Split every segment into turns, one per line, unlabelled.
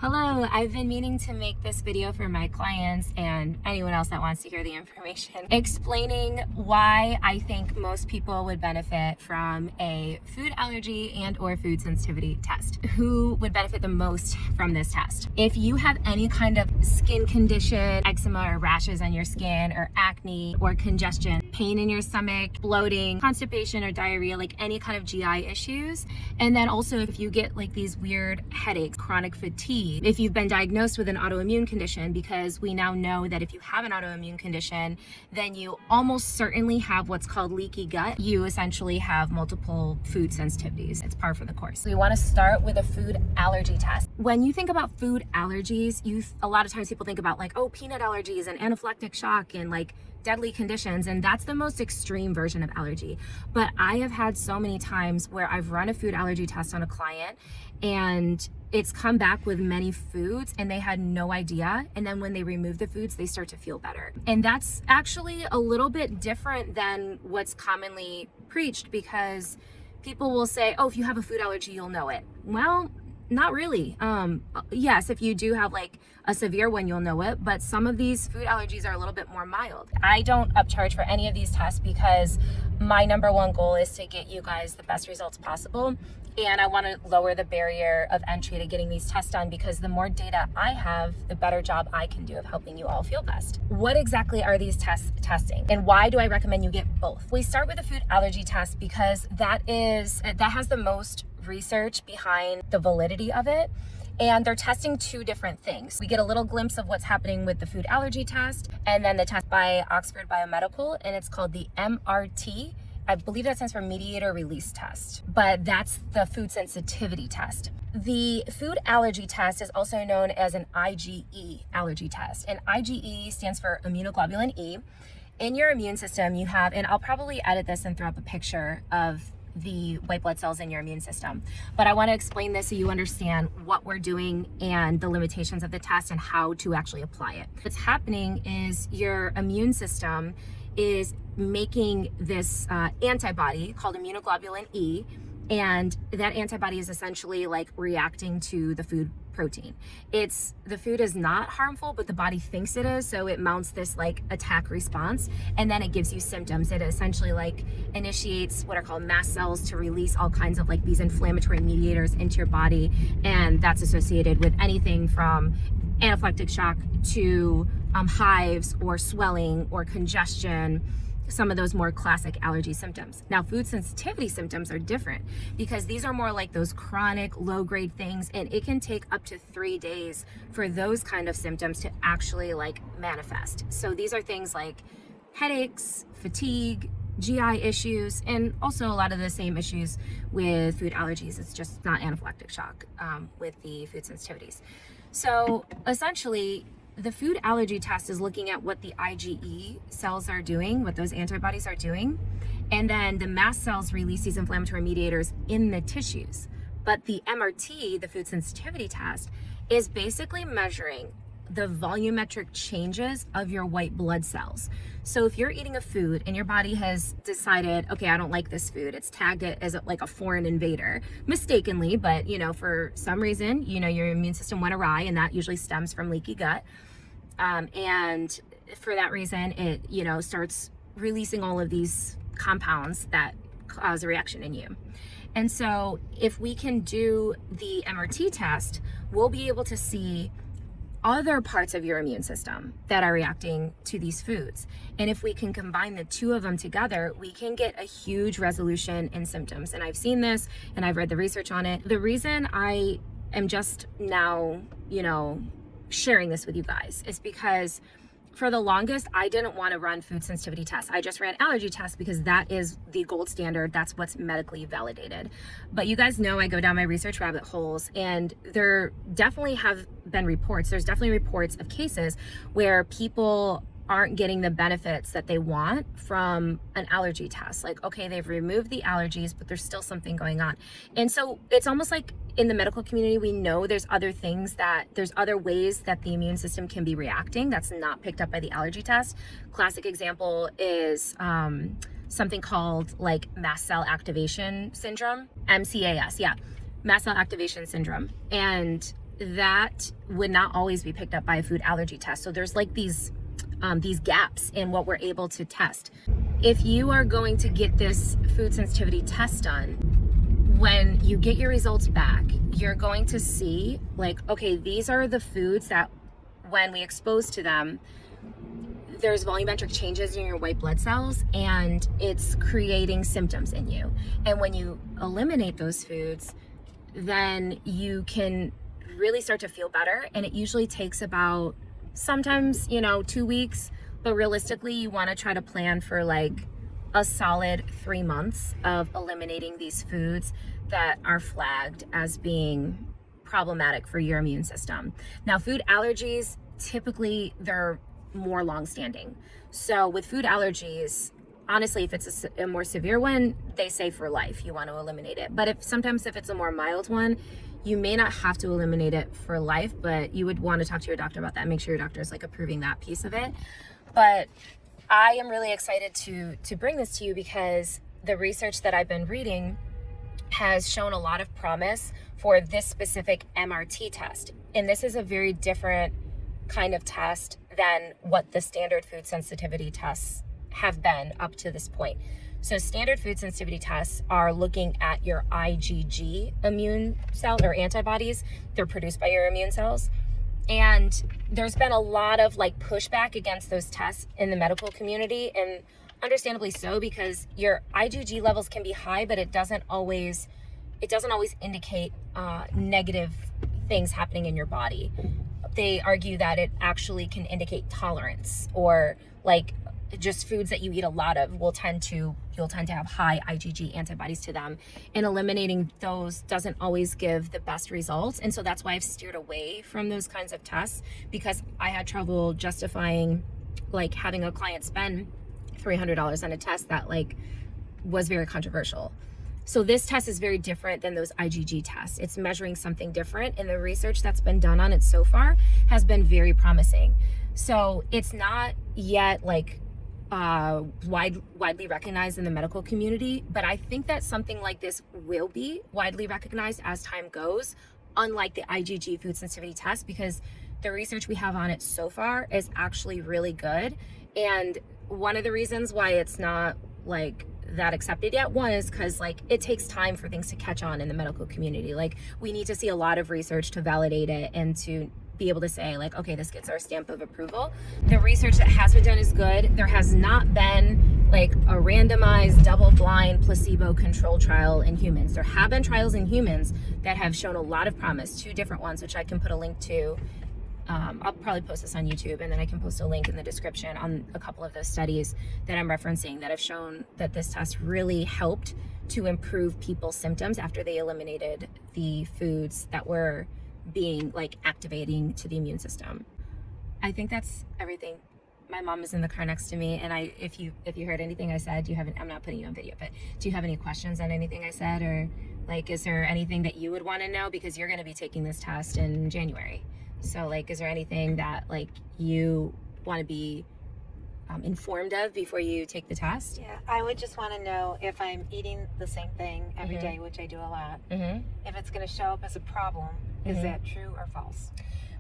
Hello, I've been meaning to make this video for my clients and anyone else that wants to hear the information, explaining why I think most people would benefit from a food allergy and or food sensitivity test. Who would benefit the most from this test? If you have any kind of skin condition, eczema or rashes on your skin, or acne or congestion, pain in your stomach, bloating, constipation or diarrhea, like any kind of GI issues, and then also if you get like these weird headaches, chronic fatigue, if you've been diagnosed with an autoimmune condition, because we now know that if you have an autoimmune condition, then you almost certainly have what's called leaky gut. You essentially have multiple food sensitivities. It's par for the course. We want to start with a food allergy test. When you think about food allergies, a lot of times people think about like, oh, peanut allergies and anaphylactic shock and like deadly conditions, and that's the most extreme version of allergy. But I have had so many times where I've run a food allergy test on a client and it's come back with many foods and they had no idea, and then when they remove the foods they start to feel better. And that's actually a little bit different than what's commonly preached, because people will say, oh, if you have a food allergy you'll know it. Well, not really. Yes, if you do have like a severe one, you'll know it, but some of these food allergies are a little bit more mild. I don't upcharge for any of these tests because my number one goal is to get you guys the best results possible. And I want to lower the barrier of entry to getting these tests done, because the more data I have, the better job I can do of helping you all feel best. What exactly are these tests testing, and why do I recommend you get both? We start with a food allergy test because that has the most research behind the validity of it. And they're testing two different things. We get a little glimpse of what's happening with the food allergy test, and then the test by Oxford Biomedical, and it's called the MRT. I believe that stands for mediator release test, but that's the food sensitivity test. The food allergy test is also known as an IgE allergy test, and IgE stands for immunoglobulin E. In your immune system you have, and I'll probably edit this and throw up a picture of the white blood cells in your immune system, but I want to explain this so you understand what we're doing and the limitations of the test and how to actually apply it. What's happening is your immune system is making this antibody called immunoglobulin E, and that antibody is essentially like reacting to the food protein. The food is not harmful, but the body thinks it is, so it mounts this like attack response, and then it gives you symptoms. It essentially like initiates what are called mast cells to release all kinds of like these inflammatory mediators into your body, and that's associated with anything from anaphylactic shock to hives or swelling or congestion, some of those more classic allergy symptoms. Now, food sensitivity symptoms are different because these are more like those chronic low-grade things, and it can take up to 3 days for those kind of symptoms to actually like manifest. So these are things like headaches, fatigue, GI issues, and also a lot of the same issues with food allergies. It's just not anaphylactic shock with the food sensitivities. So essentially, the food allergy test is looking at what the IgE cells are doing, what those antibodies are doing, and then the mast cells release these inflammatory mediators in the tissues. But the MRT, the food sensitivity test, is basically measuring the volumetric changes of your white blood cells. So if you're eating a food and your body has decided, okay, I don't like this food, it's tagged it as like a foreign invader, mistakenly, but for some reason, your immune system went awry, and that usually stems from leaky gut. And for that reason, it, starts releasing all of these compounds that cause a reaction in you. And so if we can do the MRT test, we'll be able to see other parts of your immune system that are reacting to these foods. And if we can combine the two of them together, we can get a huge resolution in symptoms. And I've seen this and I've read the research on it. The reason I am just now, sharing this with you guys is because for the longest, I didn't want to run food sensitivity tests. I just ran allergy tests because that is the gold standard. That's what's medically validated. But you guys know I go down my research rabbit holes, and there definitely have been reports. There's definitely reports of cases where people aren't getting the benefits that they want from an allergy test. Like, okay, they've removed the allergies, but there's still something going on. And so it's almost like in the medical community, we know there's other ways that the immune system can be reacting that's not picked up by the allergy test. Classic example is something called like mast cell activation syndrome, MCAS, mast cell activation syndrome. And that would not always be picked up by a food allergy test. So there's like these gaps in what we're able to test. If you are going to get this food sensitivity test done, when you get your results back, you're going to see like, okay, these are the foods that when we expose to them, there's volumetric changes in your white blood cells and it's creating symptoms in you. And when you eliminate those foods, then you can really start to feel better. And it usually takes about sometimes, 2 weeks, but realistically you want to try to plan for like a solid 3 months of eliminating these foods that are flagged as being problematic for your immune system. Now, food allergies, typically they're more long-standing. So with food allergies, honestly, if it's a more severe one, they say for life you want to eliminate it. But if it's a more mild one, you may not have to eliminate it for life, but you would want to talk to your doctor about that. Make sure your doctor is like approving that piece of it. But I am really excited to bring this to you because the research that I've been reading has shown a lot of promise for this specific MRT test. And this is a very different kind of test than what the standard food sensitivity tests have been up to this point. So standard food sensitivity tests are looking at your IgG immune cell or antibodies. They're produced by your immune cells. And there's been a lot of like pushback against those tests in the medical community, and understandably so, because your IgG levels can be high, but it doesn't always indicate negative things happening in your body. They argue that it actually can indicate tolerance, or like just foods that you eat a lot of you'll tend to have high IgG antibodies to them, and eliminating those doesn't always give the best results. And so that's why I've steered away from those kinds of tests, because I had trouble justifying like having a client spend $300 on a test that like was very controversial. So this test is very different than those IgG tests. It's measuring something different, and the research that's been done on it so far has been very promising. So it's not yet like widely recognized in the medical community, but I think that something like this will be widely recognized as time goes, unlike the IgG food sensitivity test, because the research we have on it so far is actually really good. And one of the reasons why it's not like that accepted yet, one is because like it takes time for things to catch on in the medical community. Like we need to see a lot of research to validate it and to be able to say like, okay, this gets our stamp of approval. The research that has been done is good. There has not been like a randomized double-blind placebo-controlled trial in humans. There have been trials in humans that have shown a lot of promise, 2 different ones, which I can put a link to. I'll probably post this on YouTube, and then I can post a link in the description on a couple of those studies that I'm referencing that have shown that this test really helped to improve people's symptoms after they eliminated the foods that were being like activating to the immune system. I think that's everything. My mom is in the car next to me, and if you heard anything I said, I'm not putting you on video, but do you have any questions on anything I said, or like is there anything that you would want to know, because you're going to be taking this test in January? So like, is there anything that like you want to be informed of before you take the test?
Yeah, I would just want to know if I'm eating the same thing every day, which I do a lot. If it's going to show up as a problem, is that true or false?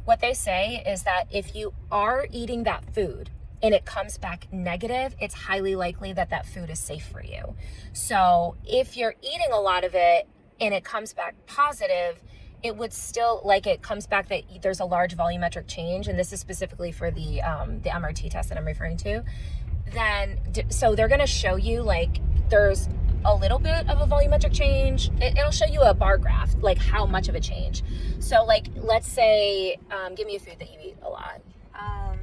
What they say is that if you are eating that food and it comes back negative, it's highly likely that that food is safe for you. So if you're eating a lot of it and it comes back positive, it would still, like, it comes back that there's a large volumetric change, and this is specifically for the MRT test that I'm referring to, then, so they're gonna show you, like, there's a little bit of a volumetric change. It'll show you a bar graph, like how much of a change. So, like, let's say, give me a food that you eat a lot.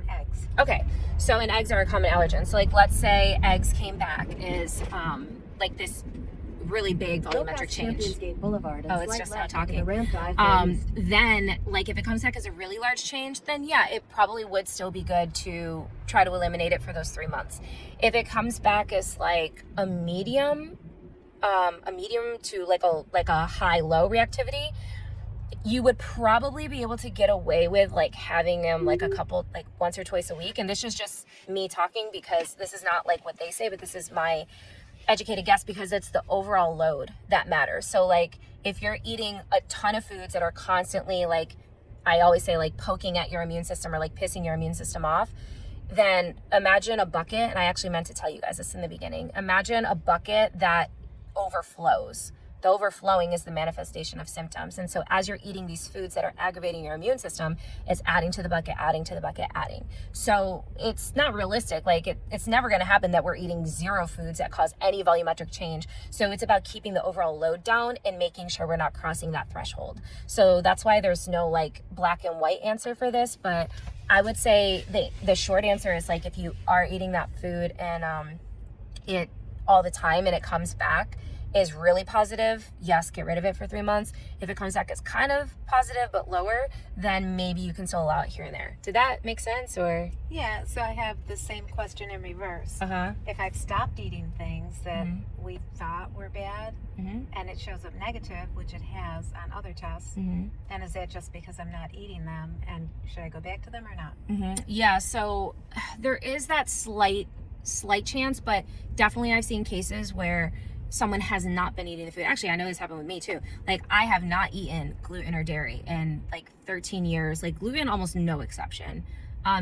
Eggs.
Okay, so, and eggs are a common allergen. So, like, let's say eggs came back as, like, this really big volumetric change.
Boulevard.
Oh, it's just not talking. Then, like, if it comes back as a really large change, then yeah, it probably would still be good to try to eliminate it for those 3 months. If it comes back as like a medium to like a high-low reactivity, you would probably be able to get away with like having them like a couple, like once or twice a week. And this is just me talking, because this is not like what they say, but this is my educated guess, because it's the overall load that matters. So like if you're eating a ton of foods that are constantly like I always say like poking at your immune system or like pissing your immune system off, then imagine a bucket, and I actually meant to tell you guys this in the beginning. Imagine a bucket that overflows. The overflowing is the manifestation of symptoms. And so as you're eating these foods that are aggravating your immune system, it's adding to the bucket, adding to the bucket, adding. So it's not realistic. Like it's never going to happen that we're eating 0 foods that cause any volumetric change. So it's about keeping the overall load down and making sure we're not crossing that threshold. So that's why there's no like black and white answer for this. But I would say the short answer is like, if you are eating that food and it all the time and it comes back, is really positive, yes, get rid of it for 3 months. If it comes back as kind of positive but lower, then maybe you can still allow it here and there. Did that make sense? Or
yeah, so I have the same question in reverse. If I've stopped eating things that we thought were bad and it shows up negative, which it has on other tests, then is that just because I'm not eating them, and should I go back to them or not?
Yeah, so there is that slight chance, but definitely I've seen cases where someone has not been eating the food. Actually, I know this happened with me too. Like, I have not eaten gluten or dairy in like 13 years. Like, gluten, almost no exception.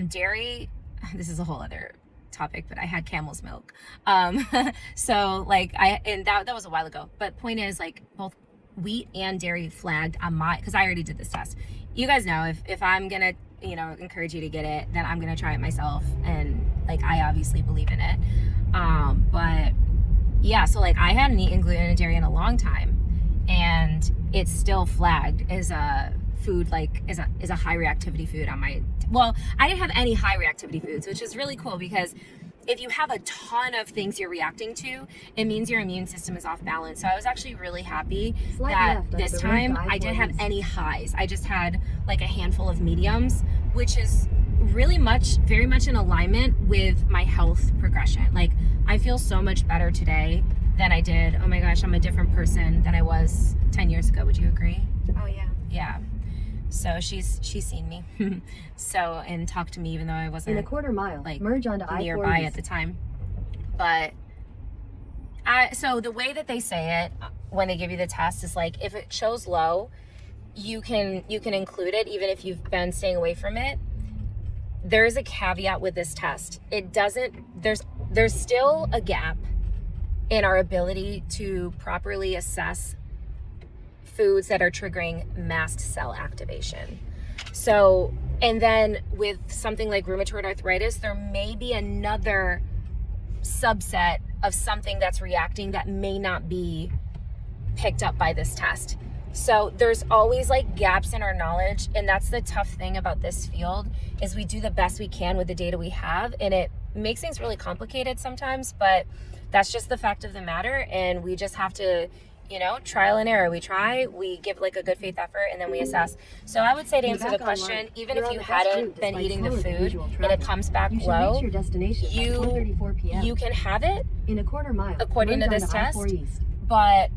Dairy, this is a whole other topic, but I had camel's milk. So like that was a while ago. But point is, like, both wheat and dairy flagged on my, because I already did this test. You guys know if I'm gonna, you know, encourage you to get it, then I'm gonna try it myself. And like, I obviously believe in it. But yeah, so like I hadn't eaten gluten and dairy in a long time, and it's still flagged as a food, like is a high reactivity food on my, well, I didn't have any high reactivity foods, which is really cool, because if you have a ton of things you're reacting to, it means your immune system is off balance. So I was actually really happy that this time I didn't have any highs. I just had like a handful of mediums, which is really very much in alignment with my health progression. Like, I feel so much better today than I did. Oh my gosh, I'm a different person than I was 10 years ago. Would you agree?
Oh yeah.
Yeah. So she's seen me. So, and talked to me even though I wasn't
in a quarter mile,
like
merge onto
nearby
I-40
at the time. But so the way that they say it when they give you the test is like, if it shows low, you can include it even if you've been staying away from it. There is a caveat with this test. It doesn't, there's still a gap in our ability to properly assess foods that are triggering mast cell activation. So, and then with something like rheumatoid arthritis, there may be another subset of something that's reacting that may not be picked up by this test. So there's always like gaps in our knowledge, and that's the tough thing about this field, is we do the best we can with the data we have, and it makes things really complicated sometimes, but that's just the fact of the matter. And we just have to, you know, trial and error. We try, we give like a good faith effort, and then we assess. So I would say, to answer the question, even if you hadn't been eating the food and it comes back low, you can have it
in a quarter mile
according to this test. But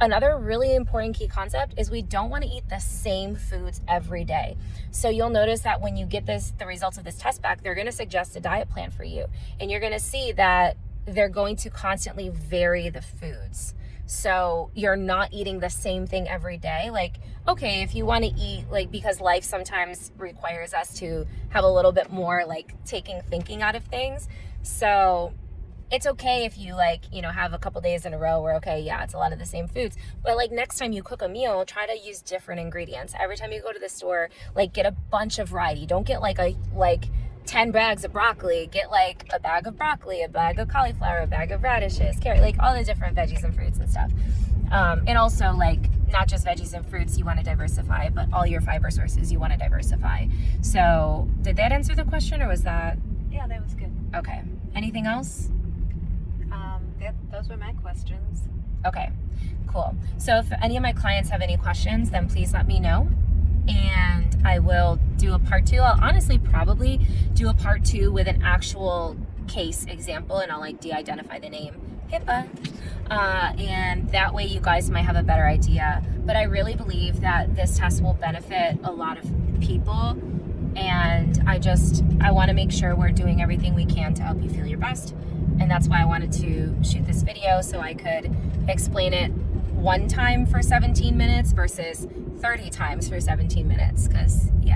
another really important key concept is we don't want to eat the same foods every day. So you'll notice that when you get the results of this test back, they're going to suggest a diet plan for you. And you're going to see that they're going to constantly vary the foods. So you're not eating the same thing every day. Like, okay, if you want to eat, like, because life sometimes requires us to have a little bit more like taking thinking out of things. So it's okay if you, like, you know, have a couple days in a row where, okay, yeah, it's a lot of the same foods, but like next time you cook a meal, try to use different ingredients. Every time you go to the store, like, get a bunch of variety. Don't get like 10 bags of broccoli. Get like a bag of broccoli, a bag of cauliflower, a bag of radishes, carrot, like all the different veggies and fruits and stuff. And also, like, not just veggies and fruits you want to diversify, but all your fiber sources you want to diversify. So did that answer the question, or was that?
Yeah, that was good.
Okay. Anything else?
Those were my questions.
Okay, cool. So if any of my clients have any questions, then please let me know, and I will do a part 2. I'll honestly probably do a part 2 with an actual case example, and I'll like de-identify the name, HIPAA, and that way you guys might have a better idea. But I really believe that this test will benefit a lot of people, and I want to make sure we're doing everything we can to help you feel your best. And that's why I wanted to shoot this video, so I could explain it one time for 17 minutes versus 30 times for 17 minutes. Because, yeah.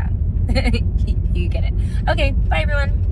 You get it. Okay, bye everyone.